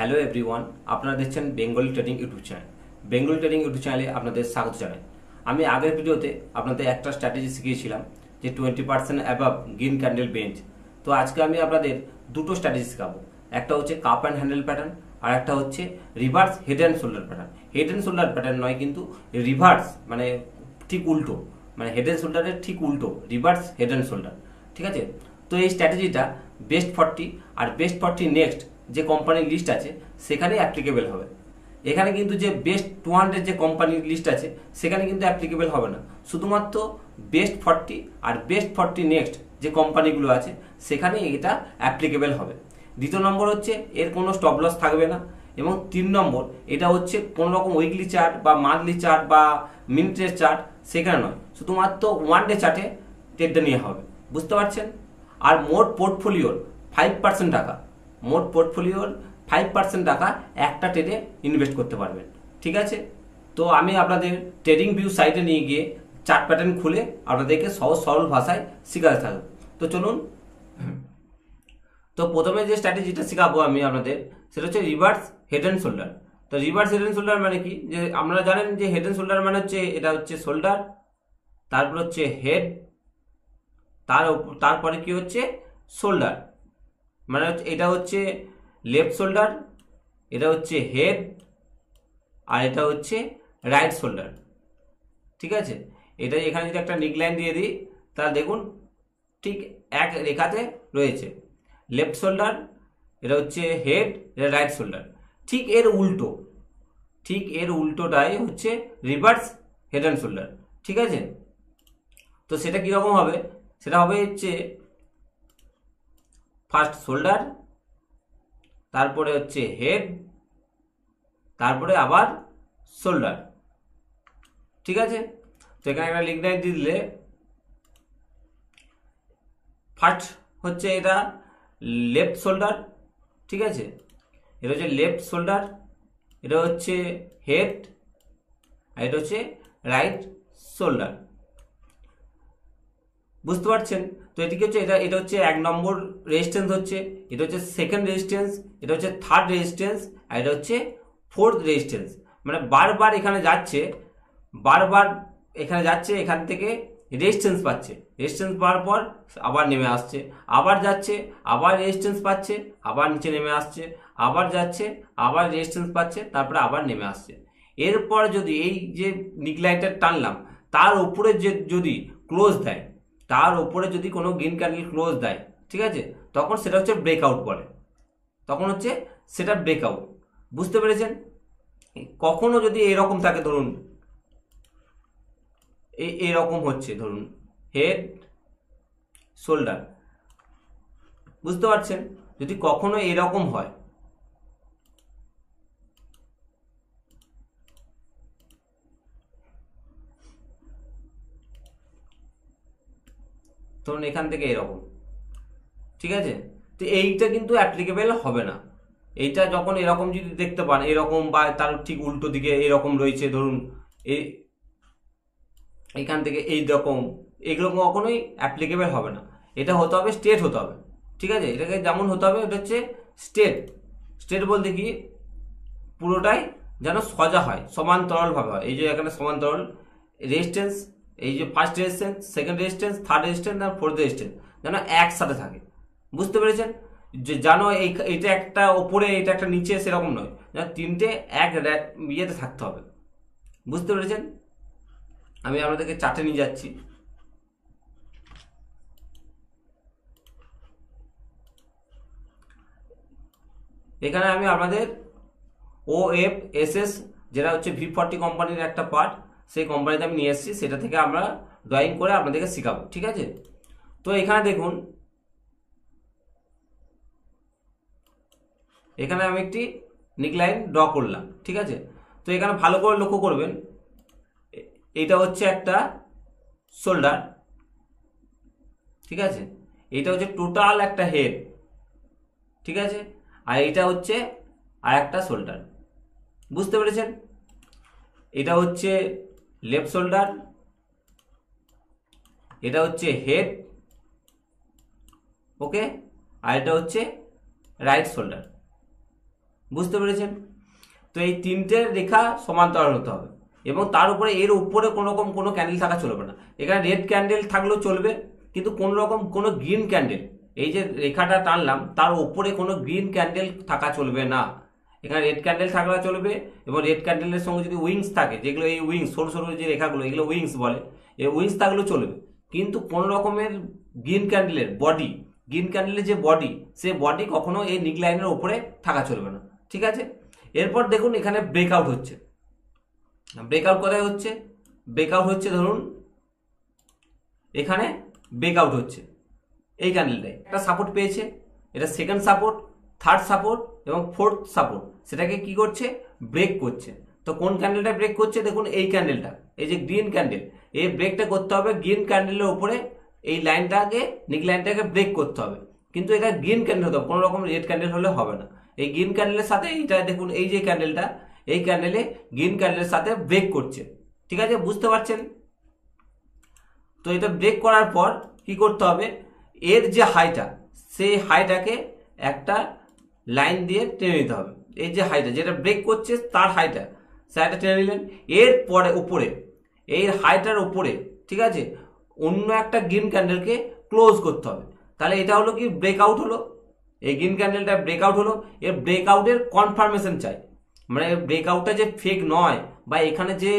Hello everyone, আপনারা দেখছেন Bengali trading YouTube channel. Bengali trading YouTube চ্যানেলে আপনাদের স্বাগত জানাই। আমি আগের ভিডিওতে আপনাদের একটা স্ট্র্যাটেজি শিখিয়েছিলাম যে 20% অ্যাবাভ গ্রিন ক্যান্ডেল বেঞ্চ। তো আজকে আমি আপনাদের দুটো স্ট্র্যাটেজি শেখাবো। একটা হচ্ছে কাপ অ্যান্ড হ্যান্ডেল প্যাটার্ন, আর একটা হচ্ছে reverse head and shoulder pattern. Head and shoulder pattern নয়, কিন্তু রিভার্স মানে ঠিক উল্টো, মানে হেড অ্যান্ড শোল্ডারের ঠিক উল্টো, রিভার্স হেড অ্যান্ড শোল্ডার। ঠিক আছে? তো এই স্ট্র্যাটেজিটা বেস্ট 40 আর বেস্ট 40 নেক্সট যে কোম্পানির লিস্ট আছে সেখানেই অ্যাপ্লিকেবল হবে। এখানে কিন্তু যে বেস্ট 200 যে কোম্পানির লিস্ট আছে সেখানে কিন্তু অ্যাপ্লিকেবল হবে না। শুধুমাত্র বেস্ট 40 আর বেস্ট 40 নেক্সট যে কোম্পানিগুলো আছে সেখানেই এটা অ্যাপ্লিকেবল হবে। দ্বিতীয় নম্বর হচ্ছে এর কোনো স্টপ লস থাকবে না। এবং 3 নম্বর, এটা হচ্ছে কোনো রকম উইকলি চার্ট বা মান্থলি চার্ট বা মিনিটের চার্ট সেখানে নয়, শুধুমাত্র ওয়ান ডে চার্টে ট্রেডটা নিয়ে হবে। বুঝতে পারছেন? আর মোট পোর্টফোলিওর 5% টাকা, মোট পোর্টফোলিওর 5% টাকা একটা ট্রেডে ইনভেস্ট করতে পারবেন। ঠিক আছে? তো আমি আপনাদের ট্রেডিং ভিউ সাইটে নিয়ে গিয়ে চার্ট প্যাটার্ন খুলে আপনাদেরকে সহজ সরল ভাষায় শেখাতে থাকবো। তো চলুন। তো প্রথমে যে স্ট্র্যাটেজিটা শেখাবো আমি আপনাদের, সেটা হচ্ছে রিভার্স হেড অ্যান্ড শোল্ডার। তো রিভার্স হেড অ্যান্ড শোল্ডার মানে কি? যে আপনারা জানেন যে হেড অ্যান্ড শোল্ডার মানে হচ্ছে এটা হচ্ছে শোল্ডার, তারপর হচ্ছে হেড, তারপরে কি হচ্ছে শোল্ডার। মানে এটা হচ্ছে লেফট শোল্ডার, এটা হচ্ছে হেড, আর এটা হচ্ছে রাইট শোল্ডার। ঠিক আছে? এটা এখানে যদি একটা নিকলাইন দিয়ে দিই তাহলে দেখুন ঠিক এক রেখাতে রয়েছে। লেফট শোল্ডার, এটা হচ্ছে হেড, এটা রাইট শোল্ডার। ঠিক এর উল্টো, ঠিক এর উল্টোটাই হচ্ছে রিভার্স হেড অ্যান্ড শোল্ডার। ঠিক আছে? তো সেটা কীরকম হবে? সেটা হবে হচ্ছে ফার্স্ট শোল্ডার, তারপরে হচ্ছে হেড, তারপরে আবার শোল্ডার। ঠিক আছে? তো এখানে একটা লিগনাইট দিলে ফার্স্ট হচ্ছে এটা লেফট শোল্ডার। ঠিক আছে? এটা হচ্ছে লেফট শোল্ডার, এটা হচ্ছে হেড, আর এটা হচ্ছে রাইট শোল্ডার। বুঝতে পারছেন? তো এটিকে হচ্ছে এটা হচ্ছে 1 নম্বর রেজিস্ট্যান্স, হচ্ছে এটা হচ্ছে সেকেন্ড রেজিস্ট্যান্স, এটা হচ্ছে থার্ড রেজিস্ট্যান্স, আর এটা হচ্ছে ফোর্থ রেজিস্ট্যান্স। মানে বারবার এখানে যাচ্ছে, বারবার এখানে যাচ্ছে, এখান থেকে রেজিস্ট্যান্স পাচ্ছে, রেজিস্ট্যান্স পাওয়ার পর আবার নেমে আসছে, আবার যাচ্ছে, আবার রেজিস্ট্যান্স পাচ্ছে, আবার নিচে নেমে আসছে, আবার যাচ্ছে, আবার রেজিস্ট্যান্স পাচ্ছে, তারপরে আবার নেমে আসছে। এরপর যদি এই যে নিকলাইনটা টানলাম তার উপরে যে যদি ক্লোজ দেয়, তার উপরে যদি কোনো গ্রিন ক্যান্ডেল ক্লোজ দেয়, ঠিক আছে, তখন সেটা হচ্ছে ব্রেকআউট বলে, তখন হচ্ছে সেটা ব্রেকআউট। বুঝতে পেরেছেন? কখনো যদি এরকম থাকে, ধরুন এরকম হচ্ছে, ধরুন হেড শোল্ডার, বুঝতে পারছেন? যদি কখনো এরকম হয়, ধরুন এখান থেকে এরকম, ঠিক আছে, তো এইটা কিন্তু অ্যাপ্লিকেবল হবে না। এইটা যখন এরকম যদি দেখতে পান, এরকম বা তার ঠিক উল্টো দিকে এরকম রয়েছে, ধরুন এই এখান থেকে এই রকম, এগুলো কখনোই অ্যাপ্লিকেবল হবে না। এটা হতে হবে স্ট্রেট হতে হবে। ঠিক আছে? এটাকে যেমন হতে হবে, এটা হচ্ছে স্ট্রেট। স্ট্রেট বলতে কি, পুরোটাই যেন সোজা হয়, সমান্তরালভাবে হয়। এই যে এখানে সমান্তরাল রেজিস্ট্যান্স, এই যে first resistance, second resistance, third resistance আর ফোর্থ রেজিস্ট্যান্স যেন একসাথে থাকে। বুঝতে পেরেছেন? যে জানো এইটা একটা ওপরে, এটা একটা নিচে, সেরকম নয়, যেন তিনটে এক ইয়েতে থাকতে হবে। বুঝতে পেরেছেন? আমি আপনাদেরকে চার্টে নিয়ে যাচ্ছি। এখানে আমি আপনাদের OFSS, যেটা হচ্ছে V40 কোম্পানির একটা পার্ট, সেই কোম্পানিতে আমি নিয়ে এসেছি, সেটা থেকে আমরা ড্রয়িং করে আপনাদেরকে শেখাবো। ঠিক আছে? তো এখানে দেখুন, এখানে আমি একটি নিকলাইন ড্র করলাম। ঠিক আছে? তো এখানে ভালো করে লক্ষ্য করবেন, এটা হচ্ছে একটা শোল্ডার। ঠিক আছে? এটা হচ্ছে টোটাল একটা হেড। ঠিক আছে? আর এটা হচ্ছে আর একটা শোল্ডার। বুঝতে পেরেছেন? এটা হচ্ছে লেফট শোল্ডার, এটা হচ্ছে হেড, ওকে, আর এটা হচ্ছে রাইট শোল্ডার। বুঝতে পেরেছেন? তো এই তিনটে রেখা সমান্তরাল হতে হবে এবং তার উপরে এর উপরে কোনো রকম কোনো ক্যান্ডেল থাকা চলবে না। এখানে রেড ক্যান্ডেল থাকলেও চলবে, কিন্তু কোনো রকম কোনো গ্রিন ক্যান্ডেল, এই যে রেখাটা টানলাম তার উপরে কোনো গ্রিন ক্যান্ডেল থাকা চলবে না। এখানে রেড ক্যান্ডেল থাকলে চলবে এবং রেড ক্যান্ডেলের সঙ্গে যদি উইংস থাকে, যেগুলো এই উইংস সরু সরু যে রেখাগুলো এগুলো উইংস বলে, এই উইংস থাকলেও চলবে, কিন্তু কোনো রকমের গ্রিন ক্যান্ডেলের বডি, গ্রিন ক্যান্ডেলের যে বডি, সে বডি কখনো এই নিক লাইনের উপরে থাকা চলবে না। ঠিক আছে, এরপর দেখুন এখানে ব্রেকআউট হচ্ছে। ব্রেকআউট কোথায় হচ্ছে? ব্রেকআউট হচ্ছে ধরুন এখানে ব্রেকআউট হচ্ছে এই ক্যান্ডেলটায় একটা সাপোর্ট পেয়েছে, এটা সেকেন্ড সাপোর্ট, থার্ড সাপোর্ট এবং ফোর্থ সাপোর্ট, সেটাকে কি করছে? ব্রেক করছে। তো কোন ক্যান্ডেলটা ব্রেক করছে? দেখুন এই ক্যান্ডেলটা, এই যে গ্রিন ক্যান্ডেল, এই ব্রেকটা করতে হবে গ্রিন ক্যান্ডেলের উপরে, এই লাইনটাকে নিক লাইনটাকে ব্রেক করতে হবে, কিন্তু এটা গ্রিন ক্যান্ডেল হতে হবে, কোনো রকম রেড ক্যান্ডেল হলে হবে না। এই গ্রিন ক্যান্ডেলের সাথে এইটা দেখুন, এই যে ক্যান্ডেলটা, এই ক্যান্ডেলে গ্রিন ক্যান্ডেলের সাথে ব্রেক করছে। ঠিক আছে, বুঝতে পারছেন? তো এটা ব্রেক করার পর কি করতে হবে? এর যে হাইটা, সেই হাইটাকে একটা লাইন দিয়ে টেনে নিতে হবে। এই যে হাইটা যেটা ব্রেক করছে তার হাইটা, সেটা টেনে নিলেন। এর পরে উপরে, এই হাইটার উপরে, ঠিক আছে, অন্য একটা গ্রিন ক্যান্ডেলকে ক্লোজ করতে হবে। তাহলে এটা হলো কি? ব্রেকআউট হলো। এই গ্রিন ক্যান্ডেলটা ব্রেকআউট হলো। এর ব্রেকআউটের কনফার্মেশন চাই, মানে ব্রেকআউটটা যে ফেক নয়, বা এখানে যে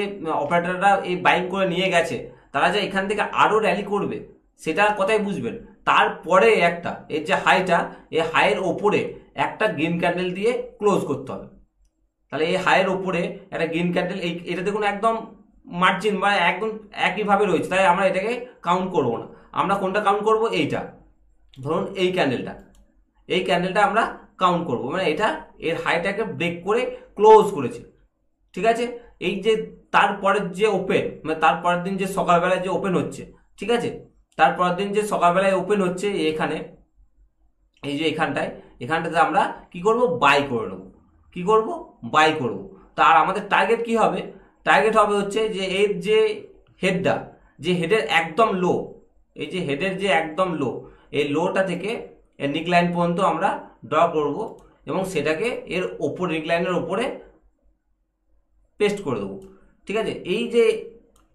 অপারেটররা এই বাইং করে নিয়ে গেছে তারা যে এখান থেকে আরো র্যালি করবে, সেটা কোথায় বুঝবেন? তারপরে একটা এর যে হাইটা, এই হাইয়ের ওপরে একটা গ্রিন ক্যান্ডেল দিয়ে ক্লোজ করতে হবে। তাহলে এই হাইয়ের ওপরে একটা গ্রিন ক্যান্ডেল, এই এটা দেখুন একদম মার্জিন বা একদম একইভাবে রয়েছে, তাই আমরা এটাকে কাউন্ট করব না। আমরা কোনটা কাউন্ট করব? এইটা, ধরুন এই ক্যান্ডেলটা, এই ক্যান্ডেলটা আমরা কাউন্ট করব, মানে এটা এর হাইটাকে ব্রেক করে ক্লোজ করেছে। ঠিক আছে, এই যে তারপরের যে ওপেন, মানে তারপরের দিন যে সকালবেলায় যে ওপেন হচ্ছে, ঠিক আছে, তারপরের দিন যে সকালবেলায় ওপেন হচ্ছে এখানে, এই যে এখানটাতে আমরা কি করব? বাই করে নেবো। কি করব? বাই করব। তার আমাদের টার্গেট কি হবে? টার্গেট হবে হচ্ছে যে এর যে হেডটা, যে হেডের একদম লো, এই যে হেডের যে একদম লো, এই লোটা থেকে এর নিক লাইন পর্যন্ত আমরা ড্র করব এবং সেটাকে এর ওপর নিক লাইনের ওপরে পেস্ট করে দেবো। ঠিক আছে, এই যে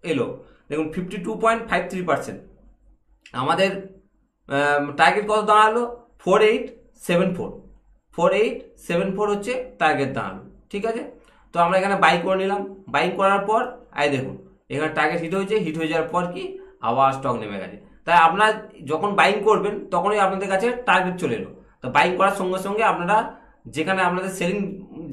এলো দেখুন 52.53%। আমাদের টার্গেট কত দাঁড়ালো? 4874। 4874 হচ্ছে টার্গেট দাঁড়ালো। ঠিক আছে, তো আমরা এখানে বাই করে নিলাম। বাই করার পর দেখুন এখানে টার্গেট হিট হয়েছে, হিট হয়ে যাওয়ার পর কি আবার স্টক নেমে গেছে। তাই আপনারা যখন বাইং করবেন তখনই আপনাদের কাছে টার্গেট চলে এলো। তো বাইং করার সঙ্গে সঙ্গে আপনারা যেখানে আপনাদের সেলিং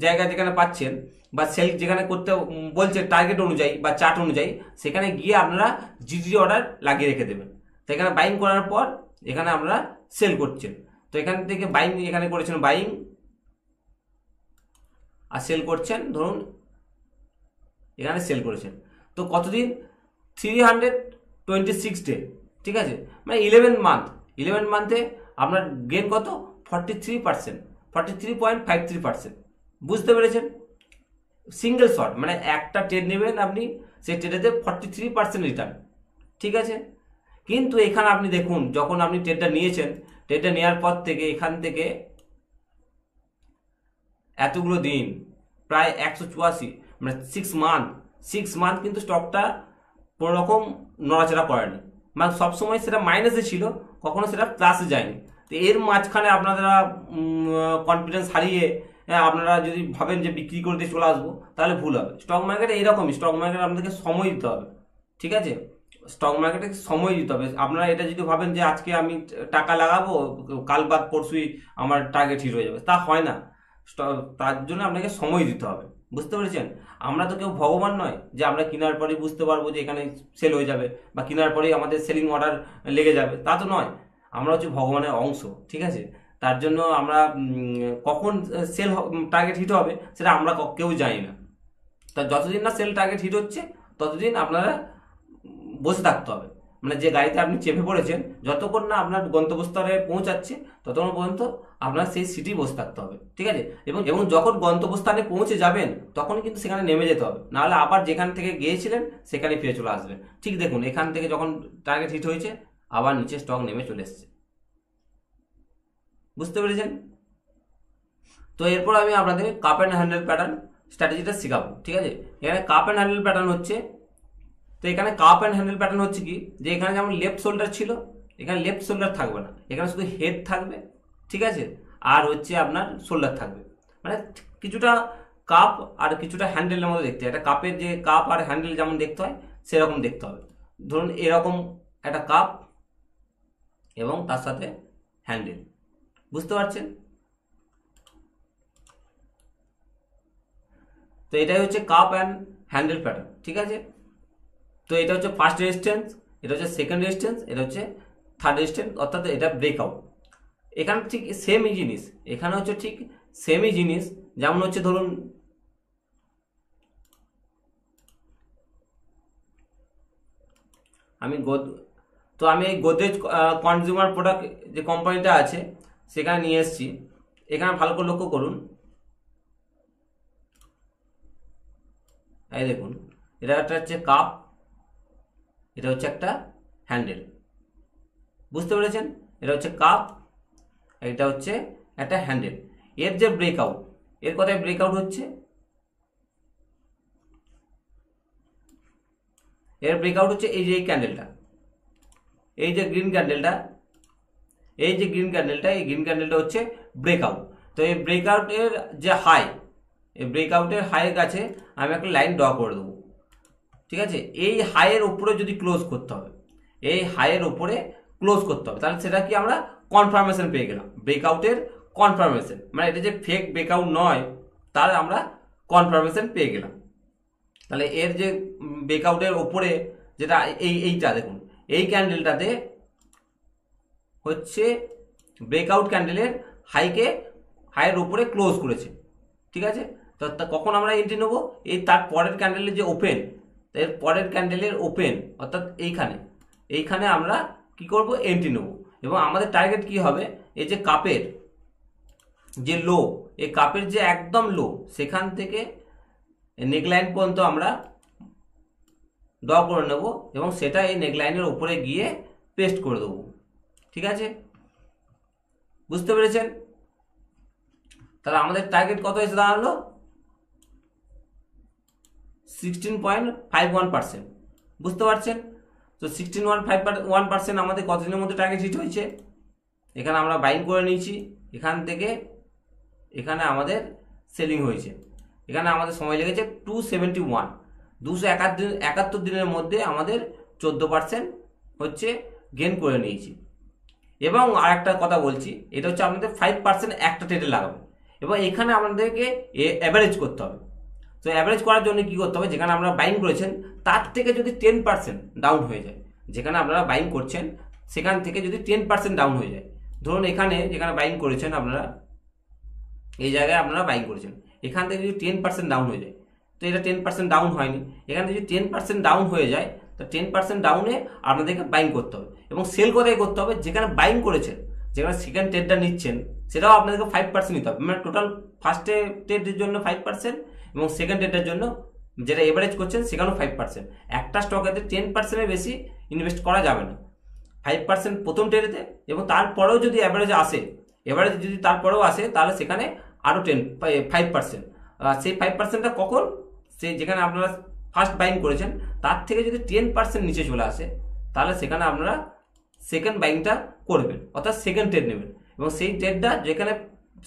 জায়গা যেখানে পাচ্ছেন, বা সেল যেখানে করতে বলছে টার্গেট অনুযায়ী বা চার্ট অনুযায়ী, সেখানে গিয়ে আপনারা জিডি অর্ডার লাগিয়ে রেখে দেবেন। তো এখানে বাইং করার পর এখানে আপনারা সেল করছেন। তো এখান থেকে বাইং এখানে করেছেন বাইং আর সেল করছেন, ধরুন এখানে সেল করেছেন। তো কতদিন? 326 ডে। ঠিক আছে, মানে 11 মান্থ। 11 মান্থে আপনার গেন কত? 43%, 43.53%। বুঝতে পেরেছেন? সিঙ্গেল শট, মানে একটা ট্রেড নেবেন আপনি, সেই ট্রেডেতে 43% রিটার্ন। ঠিক আছে, কিন্তু এখানে আপনি দেখুন যখন আপনি ট্রেডটা নিয়েছেন, ট্রেডটা নেওয়ার পর থেকে এখান থেকে এতগুলো দিন, প্রায় 184, মানে 6 মান্থ কিন্তু স্টকটা কোনো রকম নড়াচড়া করেনি, মানে সবসময় সেটা মাইনাসে ছিল, কখনো সেটা প্লাসে যায়নি। তো এর মাঝখানে আপনারা কনফিডেন্স হারিয়ে আপনারা যদি ভাবেন যে বিক্রি করে দিয়ে চলে আসবো, তাহলে ভুল হবে। স্টক মার্কেটে এইরকমই, স্টক মার্কেটে আপনাদেরকে সময় দিতে হবে। ঠিক আছে, স্টক মার্কেটে সময় দিতে হবে। আপনারা এটা যদি ভাবেন যে আজকে আমি টাকা লাগাবো, কাল বাদ পরশুই আমার টার্গেট হিট হয়ে যাবে, তা হয় না। তার জন্য আপনাকে সময় দিতে হবে। বুঝতে পেরেছেন? আমরা তো কেউ ভগবান নয় যে আমরা কেনার পরেই বুঝতে পারবো যে এখানে সেল হয়ে যাবে, বা কেনার পরেই আমাদের সেলিং অর্ডার লেগে যাবে, তা তো নয়। আমরা হচ্ছে ভগবানের অংশ। ঠিক আছে, তার জন্য আমরা কখন সেল টার্গেট হিট হবে সেটা আমরা কেউ জানি না। তা যতদিন না সেল টার্গেট হিট হচ্ছে ততদিন আপনারা বসে থাকতে হবে। মানে যে গাড়িতে আপনি চেপে পড়েছেন, যতক্ষণ না আপনার গন্তব্যস্থলে পৌঁছাচ্ছে ততক্ষণ পর্যন্ত আপনার সেই সিটি বসে থাকতে হবে। ঠিক আছে, এবং যখন গন্তব্যস্থানে পৌঁছে যাবেন তখন কিন্তু সেখানে নেমে যেতে হবে, নাহলে আবার যেখান থেকে গিয়েছিলেন সেখানে ফিরে চলে আসবেন। ঠিক দেখুন এখান থেকে যখন টার্গেট হিট হয়েছে আবার নিচে স্টক নেমে চলে এসছে। বুঝতে পেরেছেন? তো এরপর আমি আপনাদের কাপ অ্যান্ড হ্যান্ডেল প্যাটার্ন স্ট্র্যাটেজিটা শেখাবো। ঠিক আছে, এখানে কাপ অ্যান্ড হ্যান্ডেল প্যাটার্ন হচ্ছে, তো এখানে কাপ অ্যান্ড হ্যান্ডেল প্যাটার্ন হচ্ছে কি, যে এখানে যেমন লেফট শোল্ডার ছিল, এখানে লেফট শোল্ডার থাকবে না, এখানে শুধু হেড থাকবে। ঠিক আছে, আর হচ্ছে আপনার শোল্ডার থাকবে, মানে কিছুটা কাপ আর কিছুটা হ্যান্ডেলের মতো দেখতে হয়। একটা কাপের যে কাপ আর হ্যান্ডেল যেমন দেখতে হয় সেরকম দেখতে হবে। ধরুন এরকম একটা কাপ এবং তার সাথে হ্যান্ডেল, বুঝতে পারছেন? তো এটাই হচ্ছে কাপ অ্যান্ড হ্যান্ডেল প্যাটার্ন। ঠিক আছে, তো এটা হচ্ছে ফার্স্ট রেজিস্ট্যান্স, এটা হচ্ছে সেকেন্ড রেজিস্ট্যান্স, এটা হচ্ছে থার্ড রেজিস্ট্যান্স, অর্থাৎ এটা ব্রেকআউট। এখানে ঠিক সেমই জিনিস, এখানে হচ্ছে ঠিক সেমই জিনিস। যেমন হচ্ছে ধরুন আমি তো আমি এই গোদরেজ কনজিউমার প্রোডাক্ট যে কোম্পানিটা আছে সেখানে নিয়ে এসেছি। এখানে ভালো করে লক্ষ্য করুন, এই দেখুন, এটা একটা হচ্ছে কাপ, এটা হচ্ছে একটা হ্যান্ডেল, বুঝতে পেরেছেন? এটা হচ্ছে কাপ, এটা হচ্ছে একটা হ্যান্ডেল। এর যে ব্রেকআউট, এর কথায় ব্রেকআউট হচ্ছে, এর ব্রেকআউট হচ্ছে এই যে এই ক্যান্ডেলটা, এই যে গ্রিন ক্যান্ডেলটা, এই যে গ্রিন ক্যান্ডেলটা, এই গ্রিন ক্যান্ডেলটা হচ্ছে ব্রেকআউট। তো এই ব্রেকআউটের যে হাই, এই ব্রেকআউটের হাইয়ের কাছে আমি একটা লাইন ড্র করে দেবো। ঠিক আছে, এই হাইয়ের উপরে যদি ক্লোজ করতে হবে, এই হাইয়ের উপরে ক্লোজ করতে হবে, তাহলে সেটা কি আমরা কনফার্মেশন পেয়ে গেলাম, ব্রেকআউটের কনফার্মেশন, মানে এটা যে ফেক ব্রেকআউট নয় তার আমরা কনফার্মেশন পেয়ে গেলাম। তাহলে এর যে ব্রেকআউটের ওপরে যেটা এইটা দেখুন, এই ক্যান্ডেলটাতে হচ্ছে ব্রেকআউট ক্যান্ডেলের হাইয়ের উপরে ক্লোজ করেছে। ঠিক আছে, তো কখন আমরা এন্ট্রি নেবো, এই তার পরের ক্যান্ডেলের যে ওপেন, এর পরের ক্যান্ডেলের ওপেন, অর্থাৎ এইখানে আমরা কি করব, এন্ট্রি নেব। এবং আমাদের টার্গেট কি হবে, এই যে কাপের যে লো, এই কাপের যে একদম লো, সেখান থেকে নেকলাইন পর্যন্ত আমরা ড্র করে নেব এবং সেটা এই নেকলাইনের উপরে গিয়ে পেস্ট করে দেবো। ঠিক আছে, বুঝতে পেরেছেন? তাহলে আমাদের টার্গেট কত এসে দাঁড়ালো, 16.51%, বুঝতে পারছেন? তো 16.51% আমাদের কতদিনের মধ্যে টার্গেট হিট হয়েছে, এখানে আমরা বাইং করে নিয়েছি, এখান থেকে এখানে আমাদের সেলিং হয়েছে, এখানে আমাদের সময় লেগেছে 271, 271 দিনের মধ্যে আমাদের 14% হচ্ছে গেন করে নিয়েছি। এবং আর একটা কথা বলছি, এটা হচ্ছে আপনাদের 5% একটা ট্রেডে লাগাবে এবং এখানে আমাদেরকে অ্যাভারেজ করতে হবে। তো অ্যাভারেজ করার জন্য কি করতে হবে, যেখানে আমরা বাইং করেছেন তার থেকে যদি 10% ডাউন হয়ে যায়, যেখানে আপনারা বাইং করছেন সেখান থেকে যদি 10% ডাউন হয়ে যায়, ধরুন এখানে যেখানে বাইং করেছেন আপনারা, এই জায়গায় আপনারা বাইং করেছেন, এখান থেকে যদি 10% ডাউন হয়ে যায়, তো এটা 10% ডাউন হয়নি, এখানে যদি 10% ডাউন হয়ে যায়, তো 10% ডাউনে আপনাদেরকে বাইং করতে হবে। এবং সেল কোথায় করতে হবে, যেখানে বাইং করেছেন, যেখানে সেকেন্ড ট্রেডটা নিচ্ছেন সেটাও আপনাদেরকে 5% নিতে হবে, মানে টোটাল ফার্স্টে ট্রেডের জন্য 5% এবং সেকেন্ড ট্রেডের জন্য যেটা এভারেজ করছেন সেখানেও 5%। একটা স্টকেতে 10%-এর বেশি ইনভেস্ট করা যাবে না, 5% প্রথম ট্রেডেতে, এবং তারপরেও যদি অ্যাভারেজ আসে, এভারেজ যদি তারপরেও আসে তাহলে সেখানে আরও 5%। সেই 5%টা কখন, সেই যেখানে আপনারা ফার্স্ট বাইং করেছেন তার থেকে যদি 10% নিচে চলে আসে, তাহলে সেখানে আপনারা সেকেন্ড বাইংটা করবেন, অর্থাৎ সেকেন্ড ট্রেড নেবেন এবং সেই ট্রেডটা যেখানে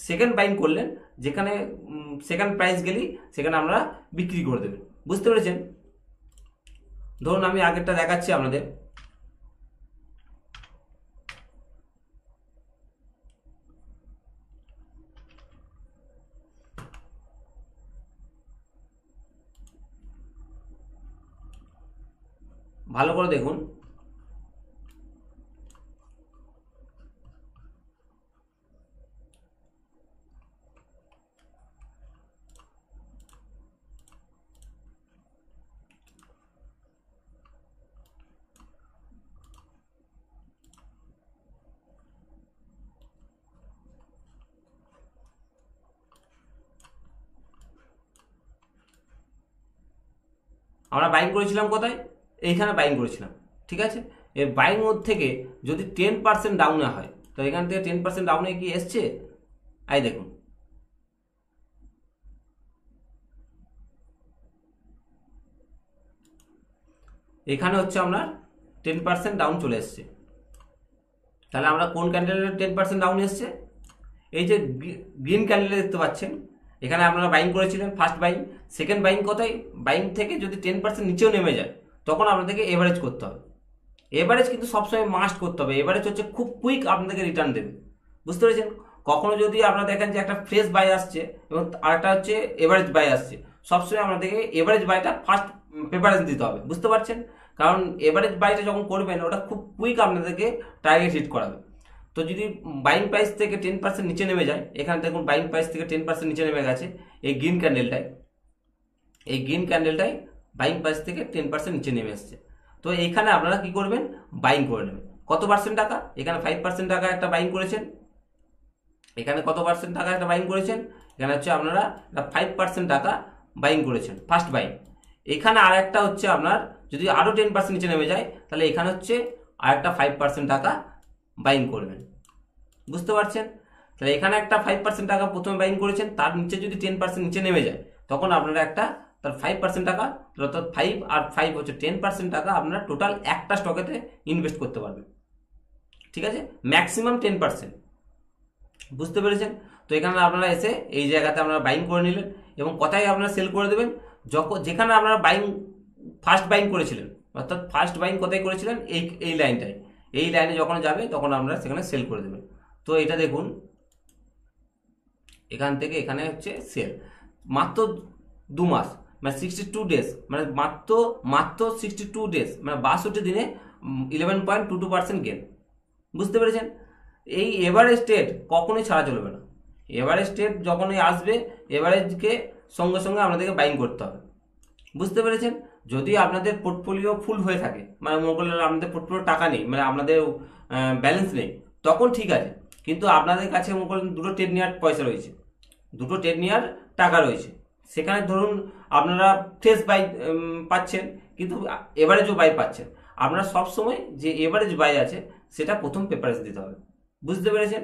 সেকেন্ড বাইং করলেন, যেখানে সেকেন্ড প্রাইস গেলেই সেখানে আমরা বিক্রি করে দেবেন, বুঝতে পেরেছেন? ধরুন আমি আগেরটা দেখাচ্ছি আপনাদের, ভালো করে দেখুন, আমরা বাইং করেছিলাম কোথায়, এইখানে বাইং করেছিলাম। ঠিক আছে, এর বাইং থেকে যদি 10% ডাউনে হয়, তো এখান থেকে 10% ডাউনে কি এসছে, এই দেখুন এখানে হচ্ছে আপনার 10% ডাউন চলে এসছে। তাহলে আমরা কোন ক্যান্ডেলের 10% ডাউন এসছে? এই যে গ্রিন ক্যান্ডেল দেখতে পাচ্ছেন, এখানে আপনারা বাইং করেছিলেন, ফার্স্ট বাইং, সেকেন্ড বাইং কোথায়? বাইং থেকে যদি 10% নিচেও নেমে যায় তখন আপনাদেরকে এভারেজ করতে হবে। এভারেজ কিন্তু সবসময় মাস্ট করতে হবে। এভারেজ হচ্ছে খুব কুইক আপনাদেরকে রিটার্ন দেবে, বুঝতে পেরেছেন? কখনো যদি আপনারা দেখেন যে একটা ফ্রেশ বাই আসছে এবং আরেকটা হচ্ছে এভারেজ বাই আসছে, সবসময় আপনাদেরকে এভারেজ বাইটা ফার্স্ট প্রেফারেন্স দিতে হবে, বুঝতে পারছেন? কারণ এভারেজ বাইটা যখন করবেন ওটা খুব কুইক আপনাদেরকে টার্গেট হিট করাবে। তো যদি বাইং প্রাইস থেকে 10% নিচে নেমে যায়, এখানে দেখুন বাইং প্রাইস থেকে 10% নিচে নেমে গেছে এই গ্রিন ক্যান্ডেলটাই বাইং প্রাইস থেকে 10% নিচে নেমে এসছে। তো এইখানে আপনারা কি করবেন? বাইং করে নেবেন। কত পার্সেন্ট টাকা? এখানে 5% টাকা একটা বাইং করেছেন। এখানে কত পার্সেন্ট টাকা একটা বাইং করেছেন? এখানে হচ্ছে আপনারা 5% টাকা বাইং করেছেন, ফার্স্ট বাইং। এখানে আর একটা হচ্ছে আপনার যদি আরও 10% নিচে নেমে যায় তাহলে এখানে হচ্ছে আর একটা 5% টাকা বাইং করবেন, বুঝতে পারছেন? তাহলে এখানে একটা 5% টাকা প্রথমে বাইং করেছেন, তার নিচে যদি 10% নিচে নেমে যায় তখন আপনারা একটা তার 5% টাকা, অর্থাৎ 5 আর 5 হচ্ছে 10% টাকা আপনারা টোটাল একটা স্টকেতে ইনভেস্ট করতে পারবেন, ঠিক আছে? ম্যাক্সিমাম 10%, বুঝতে পেরেছেন? তো এখানে আপনারা এসে এই জায়গাতে আপনারা বাইং করে নিলেন এবং কোথায় আপনারা সেল করে দেবেন? যেখানে আপনারা বাইং ফার্স্ট বাইং করেছিলেন, অর্থাৎ ফার্স্ট বাইং কোথায় করেছিলেন? এই লাইনটায়, এই লাইনে যখন যাবে তখন আপনারা সেখানে সেল করে দেবেন। তো এটা দেখুন, এখান থেকে এখানে হচ্ছে সেল, মাত্র 2 মাস, মানে 62 ডেজ, মানে মাত্র 62 ডেজ, মানে 62 দিনে 11.22% গেন, বুঝতে পেরেছেন? এই এভারেজ ট্রেড কখনোই ছাড়া চলবে না। এভারেজ ট্রেড যখনই আসবে এভারেজকে সঙ্গে সঙ্গে আপনাদেরকে বাইং করতে হবে, বুঝতে পেরেছেন? যদি আপনাদের পোর্টফোলিও ফুল হয়ে থাকে, মানে মনে করলেন আপনাদের পোর্টফোলিও টাকা নেই, মানে আপনাদের ব্যালেন্স নেই, তখন ঠিক আছে। কিন্তু আপনাদের কাছে মনে করলেন দুটো ট্রেড নেওয়ার পয়সা রয়েছে, দুটো ট্রেড নেওয়ার টাকা রয়েছে, সেখানে ধরুন আপনারা ফ্রেশ বাই পাচ্ছেন কিন্তু এভারেজও বাই পাচ্ছেন, আপনারা সবসময় যে এভারেজ বাই আছে সেটা প্রথম প্রেফারেন্স দিতে হবে, বুঝতে পেরেছেন?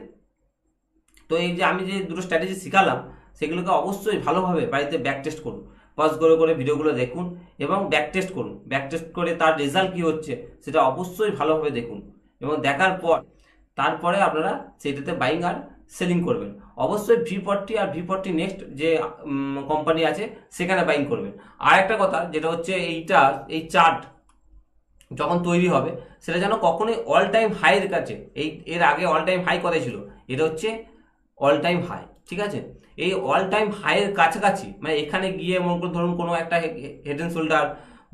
তো এই যে আমি যে দুটো স্ট্র্যাটেজি শিখালাম সেগুলোকে অবশ্যই ভালোভাবে বাড়িতে ব্যাক টেস্ট করুন, পজ করে ভিডিওগুলো দেখুন এবং ব্যাক টেস্ট করুন। ব্যাক টেস্ট করে তার রেজাল্ট কী হচ্ছে সেটা অবশ্যই ভালোভাবে দেখুন এবং দেখার পর তারপরে আপনারা সেটাতে বাইং আর সেলিং করবেন। অবশ্যই V40 আর V40 নেক্সট যে কোম্পানি আছে সেখানে বাইং করবেন। আর একটা কথা যেটা হচ্ছে এই চার্ট যখন তৈরি হবে সেটা যেন কখনোই অল টাইম হাইয়ের কাছে, এর আগে অল টাইম হাই কোথায় ছিল? এটা হচ্ছে অল টাইম হাই, ঠিক আছে? এই অল টাইম হাইয়ের কাছাকাছি, মানে এখানে গিয়ে মনে করুন ধরুন কোনো একটা হেড এন্ড শোল্ডার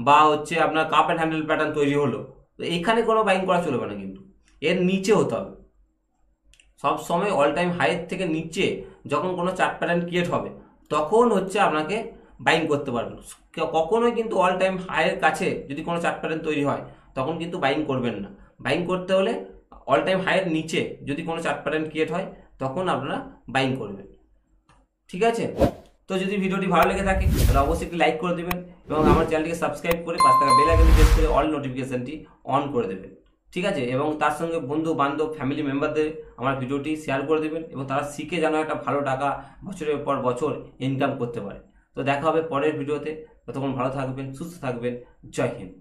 বা হচ্ছে আপনার কাপ অ্যান্ড হ্যান্ডেল প্যাটার্ন তৈরি হলো, তো এইখানে কোনো বাইং করা চলবে না, কিন্তু এর নিচে হতে হবে। সব সময় অল টাইম হাইয়ের থেকে নিচে যখন কোনো চার্ট প্যাটার্ন ক্রিয়েট হবে তখন হচ্ছে আপনাকে বাইং করতে পারবেন। কখনোই কিন্তু অল টাইম হাইয়ের কাছে যদি কোনো চার্ট প্যাটার্ন তৈরি হয় তখন কিন্তু বাইং করবেন না। বাইং করতে হলে অল টাইম হাইয়ের নিচে যদি কোনো চার্ট প্যাটার্ন ক্রিয়েট হয় তখন আপনারা বাইং করবেন, ঠিক আছে? তো যদি ভিডিওটি ভালো লেগে থাকে তাহলে অবশ্যই একটি লাইক করে দেবেন এবং আমার চ্যানেলটিকে সাবস্ক্রাইব করে পাশে থাকা বেল আইকনটি প্রেস করে অল নোটিফিকেশনটি অন করে দেবেন, ঠিক আছে? এবং তার সঙ্গে বন্ধু বান্ধব ফ্যামিলি মেম্বারদের আমার ভিডিওটি শেয়ার করে দেবেন এবং তারা শিখে যেন একটা ভালো টাকা বছরের পর বছর ইনকাম করতে পারে। তো দেখা হবে পরের ভিডিওতে, ততক্ষণ ভালো থাকবেন, সুস্থ থাকবেন, জয় হিন্দ।